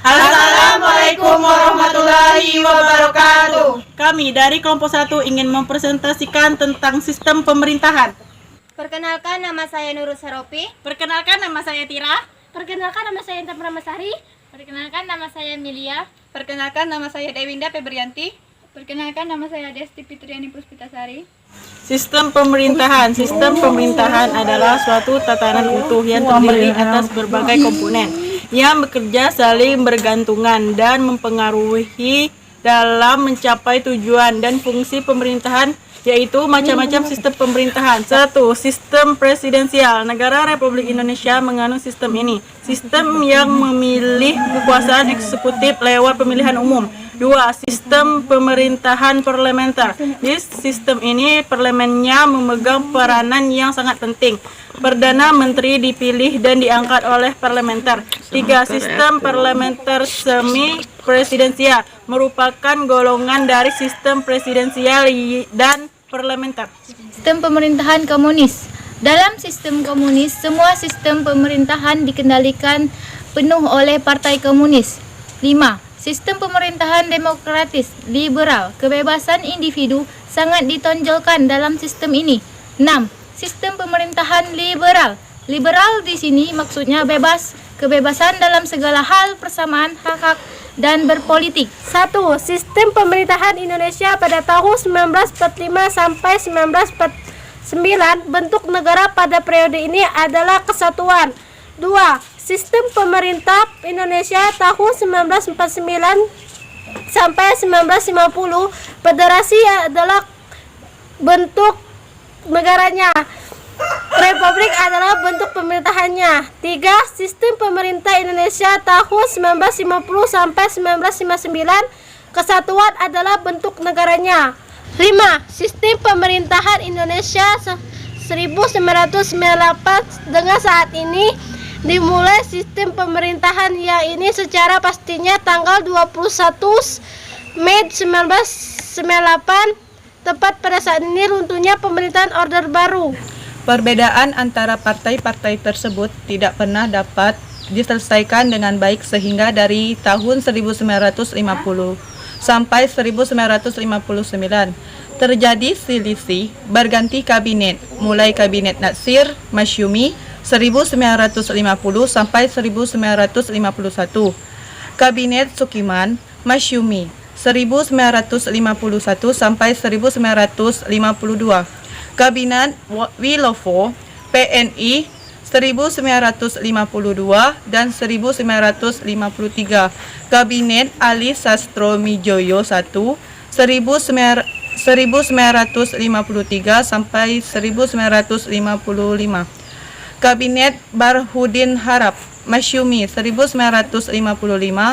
Assalamualaikum warahmatullahi wabarakatuh. Kami dari kelompok 1 ingin mempresentasikan tentang sistem pemerintahan. Perkenalkan, nama saya Nurul Saropi. Perkenalkan, nama saya Tira. Perkenalkan, nama saya Intan Pramasari. Perkenalkan, nama saya Milia. Perkenalkan, nama saya Dewinda Febrianti. Perkenalkan, nama saya Desti Fitriani Puspitasari. Sistem pemerintahan. Sistem pemerintahan adalah suatu tatanan utuh yang terdiri atas berbagai komponen yang bekerja saling bergantungan dan mempengaruhi dalam mencapai tujuan dan fungsi pemerintahan, yaitu macam-macam sistem pemerintahan. 1. Sistem presidensial. Negara Republik Indonesia menganut sistem ini. Sistem yang memilih kekuasaan eksekutif lewat pemilihan umum. 2. Sistem pemerintahan parlementer. Di sistem ini parlemennya memegang peranan yang sangat penting. Perdana Menteri dipilih dan diangkat oleh parlementer. 3. Sistem parlementer semi presidensial merupakan golongan dari sistem presidensial dan parlementer. Sistem pemerintahan komunis. Dalam sistem komunis, semua sistem pemerintahan dikendalikan penuh oleh Partai Komunis. 5. Sistem pemerintahan demokratis, liberal, kebebasan individu sangat ditonjolkan dalam sistem ini. 6. Sistem pemerintahan liberal. Liberal di sini maksudnya bebas, kebebasan dalam segala hal, persamaan hak-hak dan berpolitik. 1. Sistem pemerintahan Indonesia pada tahun 1945 sampai 1949, bentuk negara pada periode ini adalah kesatuan. 2. Sistem pemerintah Indonesia tahun 1949 sampai 1950, federasi adalah bentuk negaranya. Republik adalah bentuk pemerintahannya. 3. Sistem pemerintah Indonesia tahun 1950 sampai 1959, kesatuan adalah bentuk negaranya. 5. Sistem pemerintahan Indonesia 1998 dengan saat ini dimulai sistem pemerintahan yang ini secara pastinya tanggal 21 Mei 1998, tepat pada saat ini runtuhnya pemerintahan Orde Baru. Perbedaan antara partai-partai tersebut tidak pernah dapat diselesaikan dengan baik sehingga dari tahun 1950 sampai 1959 terjadi selisih berganti kabinet, mulai kabinet Natsir Masyumi 1950 sampai 1951, kabinet Sukiman Masyumi 1951 sampai 1952, kabinet Wilowo PNI 1952 dan 1953, kabinet Ali Sastromijoyo I 1953 sampai 1955, kabinet Barhudin Harap Masyumi 1955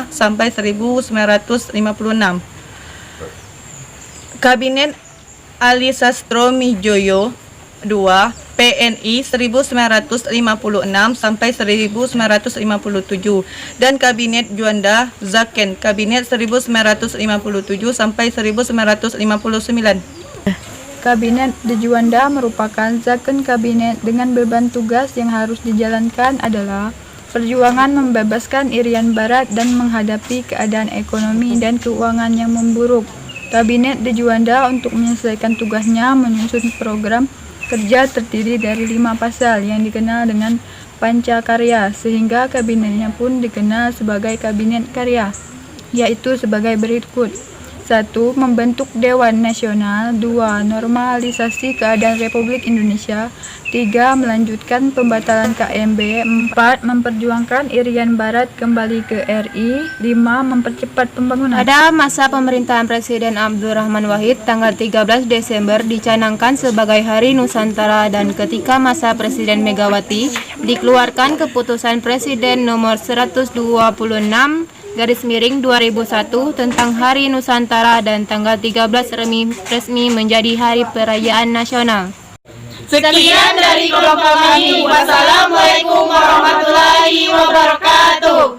sampai 1956, kabinet Ali Sastromijoyo II PNI 1956 sampai 1957 dan kabinet Juanda Zaken kabinet 1957 sampai 1959. Kabinet de Juanda merupakan zakon kabinet dengan beban tugas yang harus dijalankan adalah perjuangan membebaskan Irian Barat dan menghadapi keadaan ekonomi dan keuangan yang memburuk. Kabinet de Juanda untuk menyelesaikan tugasnya menyusun program kerja terdiri dari 5 pasal yang dikenal dengan Pancakarya, sehingga kabinetnya pun dikenal sebagai Kabinet Karya, yaitu sebagai berikut. 1. Membentuk Dewan Nasional. 2. Normalisasi keadaan Republik Indonesia. 3. Melanjutkan pembatalan KMB. 4. Memperjuangkan Irian Barat kembali ke RI. 5. Mempercepat pembangunan. Pada masa pemerintahan Presiden Abdurrahman Wahid, tanggal 13 Desember dicanangkan sebagai Hari Nusantara, dan ketika masa Presiden Megawati dikeluarkan keputusan Presiden nomor 126/2001 tentang Hari Nusantara, dan tanggal 13 resmi menjadi hari perayaan nasional. Sekian dari kelompok kami. Wassalamualaikum warahmatullahi wabarakatuh.